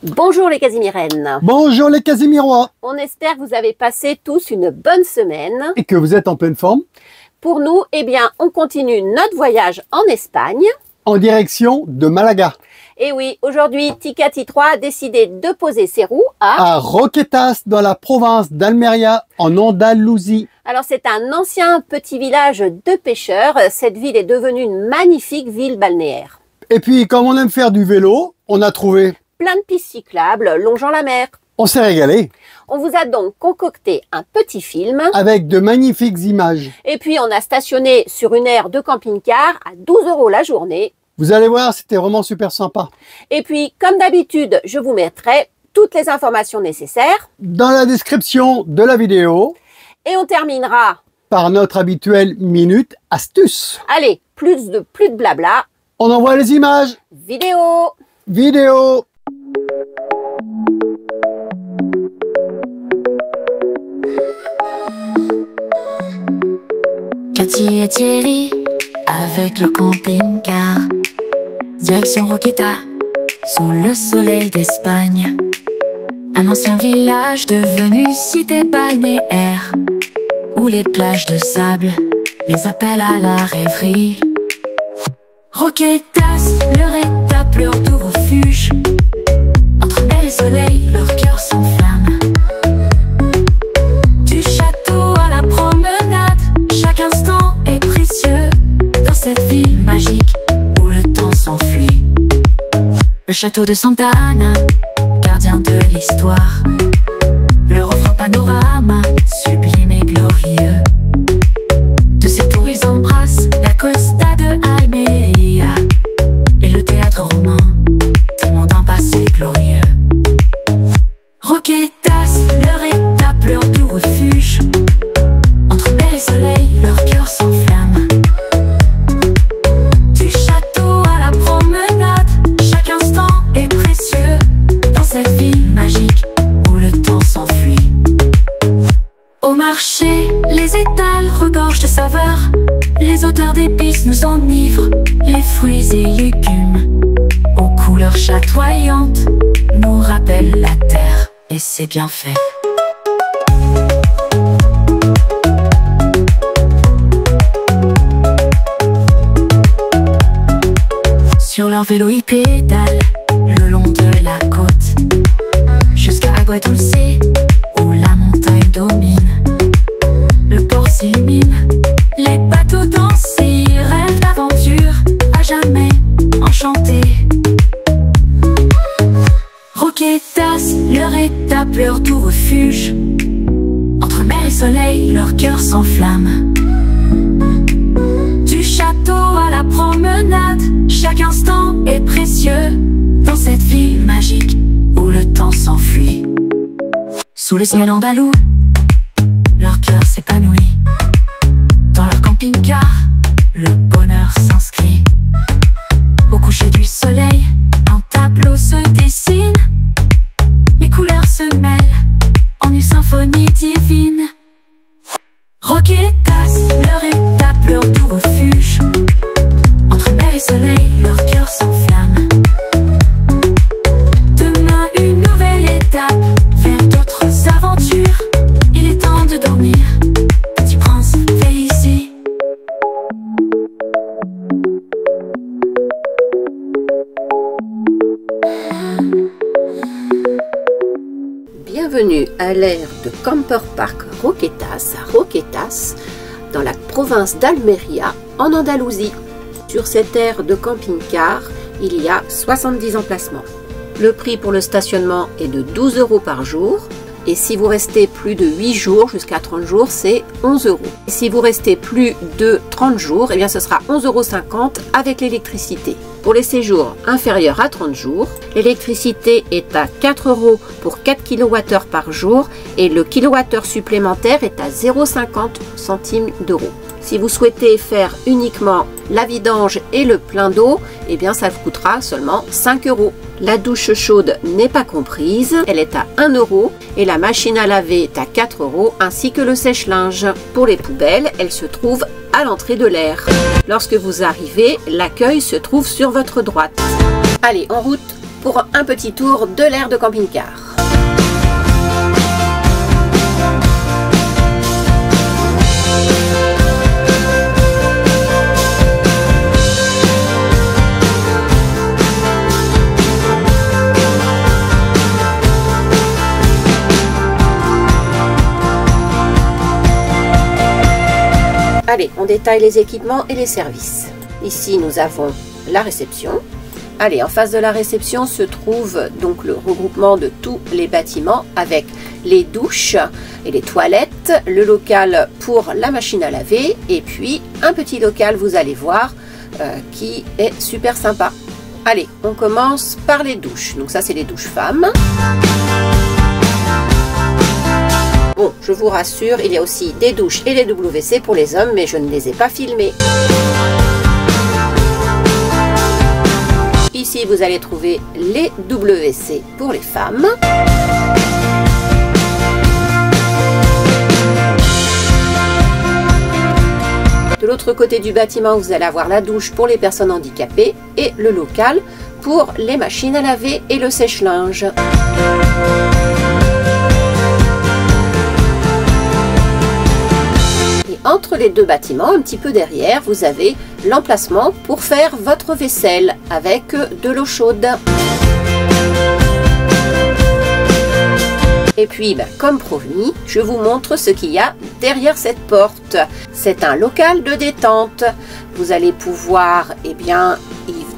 Bonjour les Casimiriennes. Bonjour les Casimirois. On espère que vous avez passé tous une bonne semaine. Et que vous êtes en pleine forme. Pour nous, eh bien, on continue notre voyage en Espagne. En direction de Malaga. Et oui, aujourd'hui, Ticati 3 a décidé de poser ses roues à Roquetas, dans la province d'Almeria, en Andalousie. Alors, c'est un ancien petit village de pêcheurs. Cette ville est devenue une magnifique ville balnéaire. Et puis, comme on aime faire du vélo, on a trouvé plein de pistes cyclables longeant la mer. On s'est régalé. On vous a donc concocté un petit film. Avec de magnifiques images. Et puis, on a stationné sur une aire de camping-car à 12 € la journée. Vous allez voir, c'était vraiment super sympa. Et puis, comme d'habitude, je vous mettrai toutes les informations nécessaires dans la description de la vidéo. Et on terminera par notre habituelle minute astuce. Allez, plus de blabla. On envoie les images. Vidéo. Cathy et Thierry avec le camping-car, direction Roquetas, sous le soleil d'Espagne. Un ancien village devenu cité balnéaire, où les plages de sable les appellent à la rêverie. Roquetas, leur étape, leur doux refuge. Entre mer et soleil, leur cœur s'enflamme. Du château à la promenade, chaque instant est précieux dans cette ville magique où le temps s'enfuit. Le château de Santa Ana, gardien de l'histoire. Le refrain panorama, sublime et glorieux. De ses tours ils embrassent la costa de Almeria et le théâtre romain, tellement d'un passé glorieux. Roquetas, leur étape, leur doux refuge. Entre mer et soleil, leur cœur s'enflamme. Du château à la promenade, chaque instant est précieux dans cette ville magique où le temps s'enfuit. Au marché, les étals regorgent de saveurs. Les odeurs d'épices nous enivrent, les fruits et légumes aux couleurs chatoyantes nous rappellent la terre, et c'est bien fait. Sur leur vélo ils pédalent le long de la côte, jusqu'à Agua Dulce, où la montagne domine. Le port s'illumine, les bateaux dansent, rêvent d'aventure, à jamais enchantés. Roquetas, leur étape, leur doux refuge. Entre mer et soleil, leur cœur s'enflamme. Du château à la promenade, chaque instant est précieux dans cette ville magique où le temps s'enfuit. Sous le ciel andalou, leur cœur s'épanouit. Dans leur camping-car, le bonheur s'inscrit. Au coucher du soleil, un tableau se dessine. Les couleurs se mêlent en une symphonie divine. Roquetas, leur étape, leur doux refuge. Entre mer et soleil, leur cœur s'enflamme. Demain, une nouvelle étape vers d'autres aventures. Il est temps de dormir, petit prince, fais ici. Bienvenue à l'aire de Camper Park Roquetas, à Roquetas, dans la province d'Almeria, en Andalousie. Sur cette aire de camping-car, il y a 70 emplacements. Le prix pour le stationnement est de 12 € par jour. Et si vous restez plus de 8 jours, jusqu'à 30 jours, c'est 11 €. Et si vous restez plus de 30 jours, eh bien ce sera 11,50 € avec l'électricité. Pour les séjours inférieurs à 30 jours, l'électricité est à 4 € pour 4 kWh par jour et le kilowattheure supplémentaire est à 0,50 centimes d'euros. Si vous souhaitez faire uniquement la vidange et le plein d'eau, eh bien ça vous coûtera seulement 5 €. La douche chaude n'est pas comprise, elle est à 1 € et la machine à laver est à 4 € ainsi que le sèche-linge. Pour les poubelles, elles se trouvent à l'entrée de l'aire. Lorsque vous arrivez, l'accueil se trouve sur votre droite. Allez, en route pour un petit tour de l'aire de camping-car. Allez, on détaille les équipements et les services. Ici, nous avons la réception. Allez, en face de la réception se trouve donc le regroupement de tous les bâtiments avec les douches et les toilettes, le local pour la machine à laver et puis un petit local, vous allez voir, qui est super sympa. Allez, on commence par les douches. Donc ça, c'est les douches femmes. Bon, je vous rassure, il y a aussi des douches et des WC pour les hommes, mais je ne les ai pas filmés. Ici, vous allez trouver les WC pour les femmes. De l'autre côté du bâtiment, vous allez avoir la douche pour les personnes handicapées et le local pour les machines à laver et le sèche-linge. Entre les deux bâtiments, un petit peu derrière, vous avez l'emplacement pour faire votre vaisselle avec de l'eau chaude. Et puis, comme promis, je vous montre ce qu'il y a derrière cette porte. C'est un local de détente. Vous allez pouvoir y venir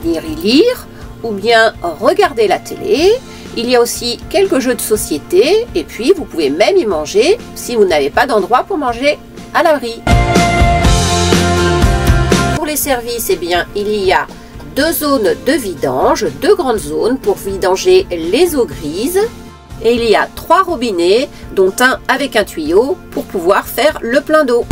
y lire ou bien regarder la télé. Il y a aussi quelques jeux de société et puis vous pouvez même y manger si vous n'avez pas d'endroit pour manger à l'abri. Pour les services, il y a 2 zones de vidange, 2 grandes zones pour vidanger les eaux grises. Et il y a 3 robinets, dont un avec un tuyau pour pouvoir faire le plein d'eau.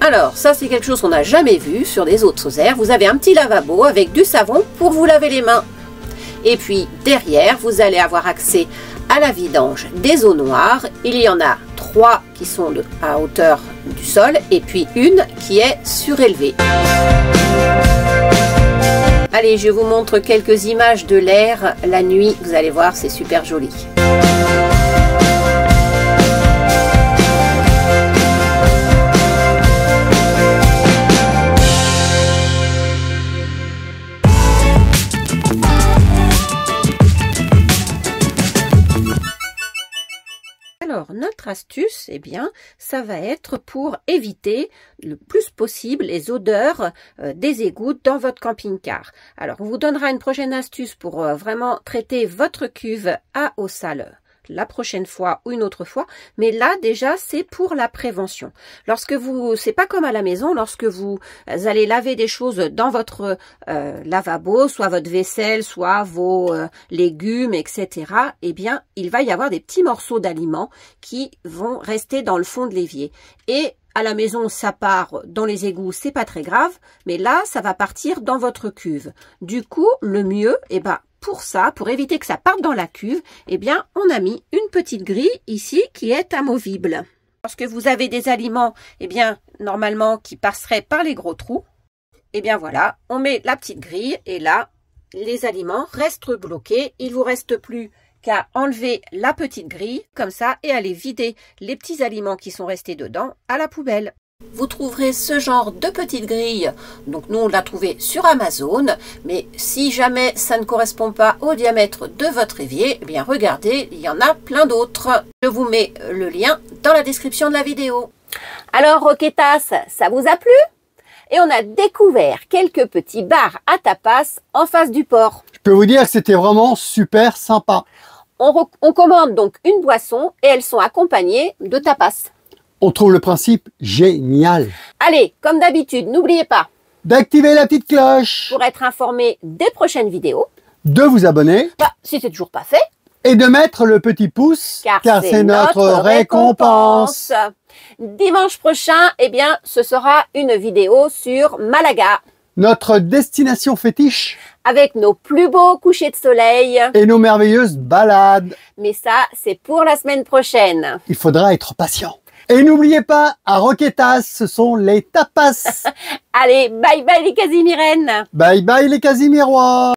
Alors, ça c'est quelque chose qu'on n'a jamais vu sur des autres aires. Vous avez un petit lavabo avec du savon pour vous laver les mains. Et puis derrière, vous allez avoir accès à la vidange des eaux noires. Il y en a 3 qui sont à hauteur du sol et puis une qui est surélevée. Allez, je vous montre quelques images de l'air la nuit. Vous allez voir, c'est super joli. Alors, notre astuce, ça va être pour éviter le plus possible les odeurs des égouts dans votre camping-car. Alors, on vous donnera une prochaine astuce pour vraiment traiter votre cuve à eau sale la prochaine fois ou une autre fois, mais là déjà c'est pour la prévention. C'est pas comme à la maison, lorsque vous allez laver des choses dans votre lavabo, soit votre vaisselle, soit vos légumes, etc. Il va y avoir des petits morceaux d'aliments qui vont rester dans le fond de l'évier. Et à la maison, ça part dans les égouts, c'est pas très grave, mais là, ça va partir dans votre cuve. Du coup, le mieux, pour ça, pour éviter que ça parte dans la cuve, on a mis une petite grille ici qui est amovible. Lorsque vous avez des aliments, normalement, qui passeraient par les gros trous, voilà, on met la petite grille et là, les aliments restent bloqués. Il vous reste plus qu'à enlever la petite grille, comme ça, et aller vider les petits aliments qui sont restés dedans à la poubelle. Vous trouverez ce genre de petite grille, donc nous on l'a trouvé sur Amazon, mais si jamais ça ne correspond pas au diamètre de votre évier, regardez, il y en a plein d'autres. Je vous mets le lien dans la description de la vidéo. Alors Roquetas, ça vous a plu? Et on a découvert quelques petits bars à tapas en face du port. Je peux vous dire que c'était vraiment super sympa. On commande donc une boisson et elles sont accompagnées de tapas. On trouve le principe génial. Allez, comme d'habitude, n'oubliez pas d'activer la petite cloche pour être informé des prochaines vidéos, de vous abonner si c'est toujours pas fait, et de mettre le petit pouce car c'est notre récompense. Dimanche prochain, ce sera une vidéo sur Malaga. Notre destination fétiche. Avec nos plus beaux couchers de soleil. Et nos merveilleuses balades. Mais ça, c'est pour la semaine prochaine. Il faudra être patient. Et n'oubliez pas, à Roquetas, ce sont les tapas. Allez, bye bye les Casimirennes. Bye bye les Casimirois.